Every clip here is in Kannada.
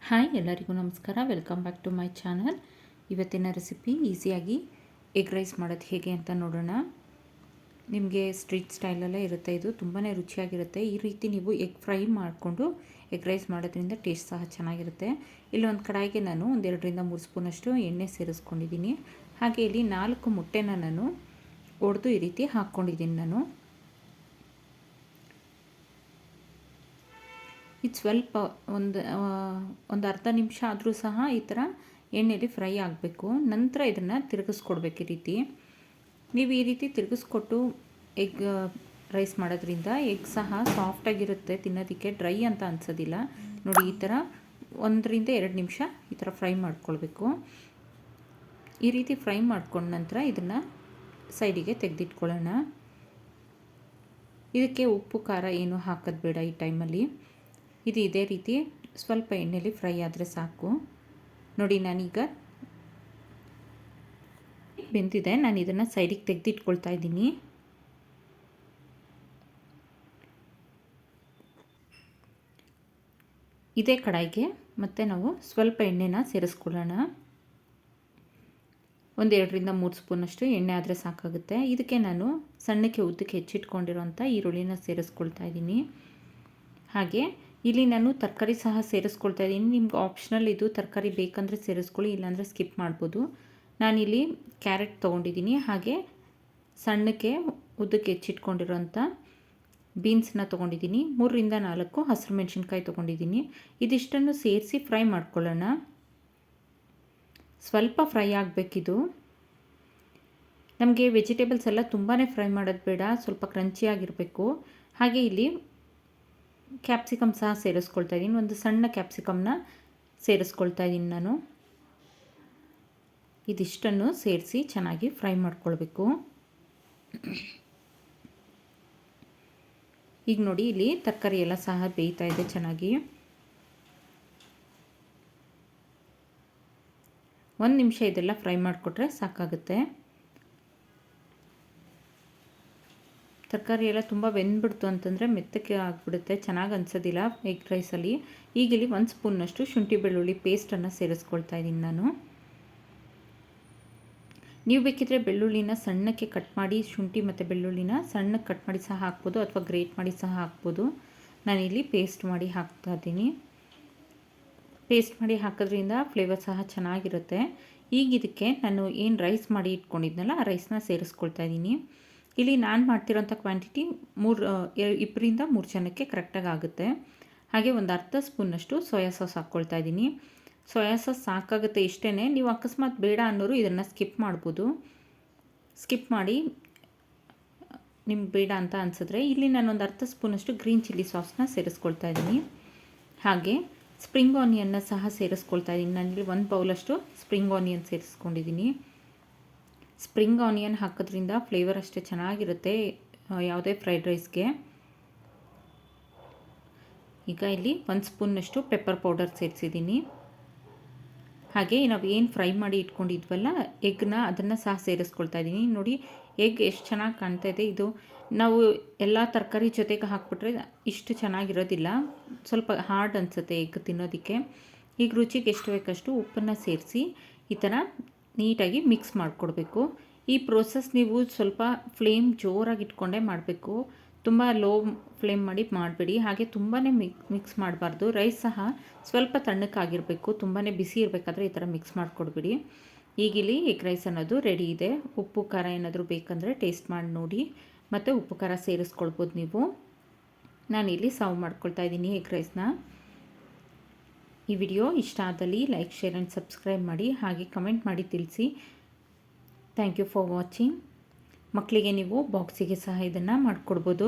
ಹಾಯ್ ಎಲ್ಲರಿಗೂ ನಮಸ್ಕಾರ. Welcome back to my channel. ಇವತ್ತಿನ ರೆಸಿಪಿ ಈಸಿಯಾಗಿ ಎಗ್ ರೈಸ್ ಮಾಡೋದು ಹೇಗೆ ಅಂತ ನೋಡೋಣ. ನಿಮಗೆ ಸ್ಟ್ರೀಟ್ ಸ್ಟೈಲಲ್ಲೇ ಇರುತ್ತೆ, ಇದು ತುಂಬಾ ರುಚಿಯಾಗಿರುತ್ತೆ. ಈ ರೀತಿ ನೀವು ಎಗ್ ಫ್ರೈ ಮಾಡಿಕೊಂಡು ಎಗ್ ರೈಸ್ ಮಾಡೋದ್ರಿಂದ ಟೇಸ್ಟ್ ಸಹ ಚೆನ್ನಾಗಿರುತ್ತೆ. ಇಲ್ಲೊಂದು ಕಡಾಯಿಗೆ ನಾನು 2-3 ಸ್ಪೂನಷ್ಟು ಎಣ್ಣೆ ಸೇರಿಸ್ಕೊಂಡಿದ್ದೀನಿ. ಹಾಗೆ ಇಲ್ಲಿ 4 ಮೊಟ್ಟೆನ ನಾನು ಒಡೆದು ಈ ರೀತಿ ಹಾಕ್ಕೊಂಡಿದ್ದೀನಿ ನಾನು. ಇದು ಸ್ವಲ್ಪ ಒಂದು ಅರ್ಧ ನಿಮಿಷ ಆದರೂ ಸಹ ಈ ಥರ ಎಣ್ಣೆಯಲ್ಲಿ ಫ್ರೈ ಆಗಬೇಕು. ನಂತರ ಇದನ್ನು ತಿರುಗಿಸ್ಕೊಡ್ಬೇಕು. ಈ ರೀತಿ ನೀವು ಈ ರೀತಿ ತಿರುಗಿಸ್ಕೊಟ್ಟು ಎಗ್ ರೈಸ್ ಮಾಡೋದ್ರಿಂದ ಎಗ್ ಸಹ ಸಾಫ್ಟಾಗಿರುತ್ತೆ, ತಿನ್ನೋದಕ್ಕೆ ಡ್ರೈ ಅಂತ ಅನಿಸೋದಿಲ್ಲ. ನೋಡಿ, ಈ ಥರ 1-2 ನಿಮಿಷ ಈ ಥರ ಫ್ರೈ ಮಾಡ್ಕೊಳ್ಬೇಕು. ಈ ರೀತಿ ಫ್ರೈ ಮಾಡ್ಕೊಂಡ ನಂತರ ಇದನ್ನು ಸೈಡಿಗೆ ತೆಗೆದಿಟ್ಕೊಳ್ಳೋಣ. ಇದಕ್ಕೆ ಉಪ್ಪು ಖಾರ ಏನು ಹಾಕೋದು ಬೇಡ ಈ ಟೈಮಲ್ಲಿ. ಇದು ಇದೇ ರೀತಿ ಸ್ವಲ್ಪ ಎಣ್ಣೆಯಲ್ಲಿ ಫ್ರೈ ಆದರೆ ಸಾಕು. ನೋಡಿ, ನಾನೀಗ ಬೆಂದಿದೆ, ನಾನು ಇದನ್ನು ಸೈಡಿಗೆ ತೆಗೆದಿಟ್ಕೊಳ್ತಾ ಇದ್ದೀನಿ. ಇದೇ ಕಡಾಯಿಗೆ ಮತ್ತೆ ನಾವು ಸ್ವಲ್ಪ ಎಣ್ಣೆನ ಸೇರಿಸ್ಕೊಳ್ಳೋಣ. 2-3 ಸ್ಪೂನಷ್ಟು ಎಣ್ಣೆ ಆದರೆ ಸಾಕಾಗುತ್ತೆ. ಇದಕ್ಕೆ ನಾನು ಸಣ್ಣಕ್ಕೆ ಉದ್ದಕ್ಕೆ ಹೆಚ್ಚಿಟ್ಕೊಂಡಿರೋಂಥ ಈರುಳ್ಳಿನ ಸೇರಿಸ್ಕೊಳ್ತಾ ಇದ್ದೀನಿ. ಹಾಗೆ ಇಲ್ಲಿ ನಾನು ತರಕಾರಿ ಸಹ ಸೇರಿಸ್ಕೊಳ್ತಾ ಇದ್ದೀನಿ. ನಿಮ್ಗೆ ಆಪ್ಷನಲ್ ಇದು, ತರಕಾರಿ ಬೇಕಂದರೆ ಸೇರಿಸ್ಕೊಳ್ಳಿ, ಇಲ್ಲಾಂದರೆ ಸ್ಕಿಪ್ ಮಾಡ್ಬೋದು. ನಾನಿಲ್ಲಿ ಕ್ಯಾರೆಟ್ ತೊಗೊಂಡಿದ್ದೀನಿ. ಹಾಗೆ ಸಣ್ಣಕ್ಕೆ ಉದ್ದಕ್ಕೆ ಹೆಚ್ಚಿಟ್ಕೊಂಡಿರೋಂಥ ಬೀನ್ಸ್ನ ತೊಗೊಂಡಿದ್ದೀನಿ. 3-4 ಹಸಿರು ಮೆಣಸಿನ್ಕಾಯಿ ತೊಗೊಂಡಿದ್ದೀನಿ. ಇದಿಷ್ಟನ್ನು ಸೇರಿಸಿ ಫ್ರೈ ಮಾಡ್ಕೊಳ್ಳೋಣ. ಸ್ವಲ್ಪ ಫ್ರೈ ಆಗಬೇಕಿದು. ನಮಗೆ ವೆಜಿಟೇಬಲ್ಸ್ ಎಲ್ಲ ತುಂಬಾ ಫ್ರೈ ಮಾಡೋದು ಬೇಡ, ಸ್ವಲ್ಪ ಕ್ರಂಚಿಯಾಗಿರಬೇಕು. ಹಾಗೆ ಇಲ್ಲಿ ಕ್ಯಾಪ್ಸಿಕಮ್ ಸಹ ಸೇರಿಸ್ಕೊಳ್ತಾ ಇದ್ದೀನಿ. ಒಂದು ಸಣ್ಣ ಕ್ಯಾಪ್ಸಿಕಮ್ನ ಸೇರಿಸ್ಕೊಳ್ತಾ ಇದ್ದೀನಿ ನಾನು. ಇದಿಷ್ಟನ್ನು ಸೇರಿಸಿ ಚೆನ್ನಾಗಿ ಫ್ರೈ ಮಾಡ್ಕೊಳ್ಬೇಕು. ಈಗ ನೋಡಿ, ಇಲ್ಲಿ ತರಕಾರಿ ಎಲ್ಲ ಸಹ ಬೇಯ್ತಾ ಇದೆ ಚೆನ್ನಾಗಿ. 1 ನಿಮಿಷ ಇದೆಲ್ಲ ಫ್ರೈ ಮಾಡಿಕೊಟ್ರೆ ಸಾಕಾಗುತ್ತೆ. ತರಕಾರಿ ಎಲ್ಲ ತುಂಬ ಬೆಂದ್ಬಿಡ್ತು ಅಂತಂದರೆ ಮೆತ್ತಕ್ಕೆ ಆಗಿಬಿಡುತ್ತೆ, ಚೆನ್ನಾಗಿ ಅನಿಸೋದಿಲ್ಲ ಎಗ್ ರೈಸಲ್ಲಿ. ಈಗ ಇಲ್ಲಿ 1 ಸ್ಪೂನ್ನಷ್ಟು ಶುಂಠಿ ಬೆಳ್ಳುಳ್ಳಿ ಪೇಸ್ಟನ್ನು ಸೇರಿಸ್ಕೊಳ್ತಾ ಇದ್ದೀನಿ ನಾನು. ನೀವು ಬೇಕಿದ್ರೆ ಬೆಳ್ಳುಳ್ಳಿನ ಸಣ್ಣಕ್ಕೆ ಕಟ್ ಮಾಡಿ, ಶುಂಠಿ ಮತ್ತು ಬೆಳ್ಳುಳ್ಳಿನ ಸಣ್ಣಕ್ಕೆ ಕಟ್ ಮಾಡಿ ಸಹ ಹಾಕ್ಬೋದು, ಅಥವಾ ಗ್ರೇಟ್ ಮಾಡಿ ಸಹ ಹಾಕ್ಬೋದು. ನಾನಿಲ್ಲಿ ಪೇಸ್ಟ್ ಮಾಡಿ ಹಾಕ್ತಾ ಇದ್ದೀನಿ. ಪೇಸ್ಟ್ ಮಾಡಿ ಹಾಕೋದ್ರಿಂದ ಫ್ಲೇವರ್ ಸಹ ಚೆನ್ನಾಗಿರುತ್ತೆ. ಈಗ ಇದಕ್ಕೆ ನಾನು ಏನು ರೈಸ್ ಮಾಡಿ ಇಟ್ಕೊಂಡಿದ್ನಲ್ಲ, ಆ ರೈಸ್ನ ಸೇರಿಸ್ಕೊಳ್ತಾ ಇದ್ದೀನಿ. ಇಲ್ಲಿ ನಾನು ಮಾಡ್ತಿರೋಂಥ ಕ್ವಾಂಟಿಟಿ 2-3 ಜನಕ್ಕೆ ಕರೆಕ್ಟಾಗಿ ಆಗುತ್ತೆ. ಹಾಗೆ ಒಂದು ಅರ್ಧ ಸ್ಪೂನಷ್ಟು ಸೋಯಾ ಸಾಸ್ ಹಾಕ್ಕೊಳ್ತಾ ಇದ್ದೀನಿ. ಸೋಯಾ ಸಾಸ್ ಸಾಕಾಗುತ್ತೆ, ಇಷ್ಟೇ. ನೀವು ಅಕಸ್ಮಾತ್ ಬೇಡ ಅನ್ನೋರು ಇದನ್ನು ಸ್ಕಿಪ್ ಮಾಡ್ಬೋದು. ಸ್ಕಿಪ್ ಮಾಡಿ ನಿಮ್ಗೆ ಬೇಡ ಅಂತ ಅನಿಸಿದ್ರೆ ಇಲ್ಲಿ ನಾನೊಂದು ಅರ್ಧ ಸ್ಪೂನಷ್ಟು ಗ್ರೀನ್ ಚಿಲ್ಲಿ ಸಾಸ್ನ ಸೇರಿಸ್ಕೊಳ್ತಾ ಇದ್ದೀನಿ. ಹಾಗೆ ಸ್ಪ್ರಿಂಗ್ ಆನಿಯನ್ನ ಸಹ ಸೇರಿಸ್ಕೊಳ್ತಾ ಇದ್ದೀನಿ. ನಾನಿಲ್ಲಿ 1 ಬೌಲಷ್ಟು ಸ್ಪ್ರಿಂಗ್ ಆನಿಯನ್ ಸೇರಿಸ್ಕೊಂಡಿದ್ದೀನಿ. ಸ್ಪ್ರಿಂಗ್ ಆನಿಯನ್ ಹಾಕೋದ್ರಿಂದ ಫ್ಲೇವರ್ ಅಷ್ಟೇ ಚೆನ್ನಾಗಿರುತ್ತೆ ಯಾವುದೇ ಫ್ರೈಡ್ ರೈಸ್ಗೆ. ಈಗ ಇಲ್ಲಿ 1 ಸ್ಪೂನ್ನಷ್ಟು ಪೆಪ್ಪರ್ ಪೌಡರ್ ಸೇರಿಸಿದ್ದೀನಿ. ಹಾಗೆ ನಾವು ಏನು ಫ್ರೈ ಮಾಡಿ ಇಟ್ಕೊಂಡಿದ್ವಲ್ಲ ಎಗ್ನ, ಅದನ್ನು ಸಹ ಸೇರಿಸ್ಕೊಳ್ತಾ ಇದ್ದೀನಿ. ನೋಡಿ, ಎಗ್ ಎಷ್ಟು ಚೆನ್ನಾಗಿ ಕಾಣ್ತಾ ಇದೆ. ಇದು ನಾವು ಎಲ್ಲ ತರಕಾರಿ ಜೊತೆಗೆ ಹಾಕ್ಬಿಟ್ರೆ ಇಷ್ಟು ಚೆನ್ನಾಗಿರೋದಿಲ್ಲ, ಸ್ವಲ್ಪ ಹಾರ್ಡ್ ಅನಿಸುತ್ತೆ ಎಗ್ ತಿನ್ನೋದಕ್ಕೆ. ಈಗ ರುಚಿಗೆ ಎಷ್ಟು ಬೇಕಷ್ಟು ಉಪ್ಪನ್ನು ಸೇರಿಸಿ ಈ ಥರ ನೀಟಾಗಿ ಮಿಕ್ಸ್ ಮಾಡಿಕೊಡ್ಬೇಕು. ಈ ಪ್ರೋಸೆಸ್ ನೀವು ಸ್ವಲ್ಪ ಫ್ಲೇಮ್ ಜೋರಾಗಿ ಇಟ್ಕೊಂಡೇ ಮಾಡಬೇಕು, ತುಂಬ ಲೋ ಫ್ಲೇಮ್ ಮಾಡಿ ಮಾಡಬೇಡಿ. ಹಾಗೆ ತುಂಬಾ ಮಿಕ್ಸ್ ಮಾಡಬಾರ್ದು. ರೈಸ್ ಸಹ ಸ್ವಲ್ಪ ತಣ್ಣಕ್ಕಾಗಿರಬೇಕು, ತುಂಬಾ ಬಿಸಿ ಇರಬೇಕಾದ್ರೆ ಈ ಥರ ಮಿಕ್ಸ್ ಮಾಡಿಕೊಡ್ಬೇಡಿ. ಈಗಿಲ್ಲಿ ಎಗ್ ರೈಸ್ ಅನ್ನೋದು ರೆಡಿ ಇದೆ. ಉಪ್ಪು ಖಾರ ಏನಾದರೂ ಬೇಕಂದರೆ ಟೇಸ್ಟ್ ಮಾಡಿ ನೋಡಿ, ಮತ್ತು ಉಪ್ಪು ಖಾರ ಸೇರಿಸ್ಕೊಳ್ಬೋದು ನೀವು. ನಾನಿಲ್ಲಿ ಸರ್ವ್ ಮಾಡ್ಕೊಳ್ತಾ ಇದ್ದೀನಿ ಎಗ್ ರೈಸ್ನ. ಈ ವಿಡಿಯೋ ಇಷ್ಟ ಆದಲ್ಲಿ ಲೈಕ್, ಶೇರ್ ಆ್ಯಂಡ್ ಸಬ್ಸ್ಕ್ರೈಬ್ ಮಾಡಿ. ಹಾಗೆ ಕಮೆಂಟ್ ಮಾಡಿ ತಿಳಿಸಿ. Thank you for watching. ಮಕ್ಕಳಿಗೆ ನೀವು ಬಾಕ್ಸಿಗೆ ಸಹ ಇದನ್ನು ಮಾಡಿಕೊಡ್ಬೋದು.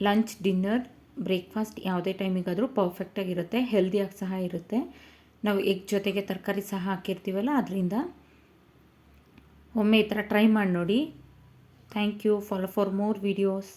ಲಂಚ್, ಡಿನ್ನರ್, ಬ್ರೇಕ್ಫಾಸ್ಟ್ ಯಾವುದೇ ಟೈಮಿಗಾದರೂ ಪರ್ಫೆಕ್ಟಾಗಿರುತ್ತೆ, ಹೆಲ್ದಿಯಾಗಿ ಸಹ ಇರುತ್ತೆ. ನಾವು ಎಗ್ ಜೊತೆಗೆ ತರಕಾರಿ ಸಹ ಹಾಕಿರ್ತೀವಲ್ಲ, ಅದರಿಂದ ಒಮ್ಮೆ ಈ ಥರ ಟ್ರೈ ಮಾಡಿ ನೋಡಿ. Thank you. Follow for more videos.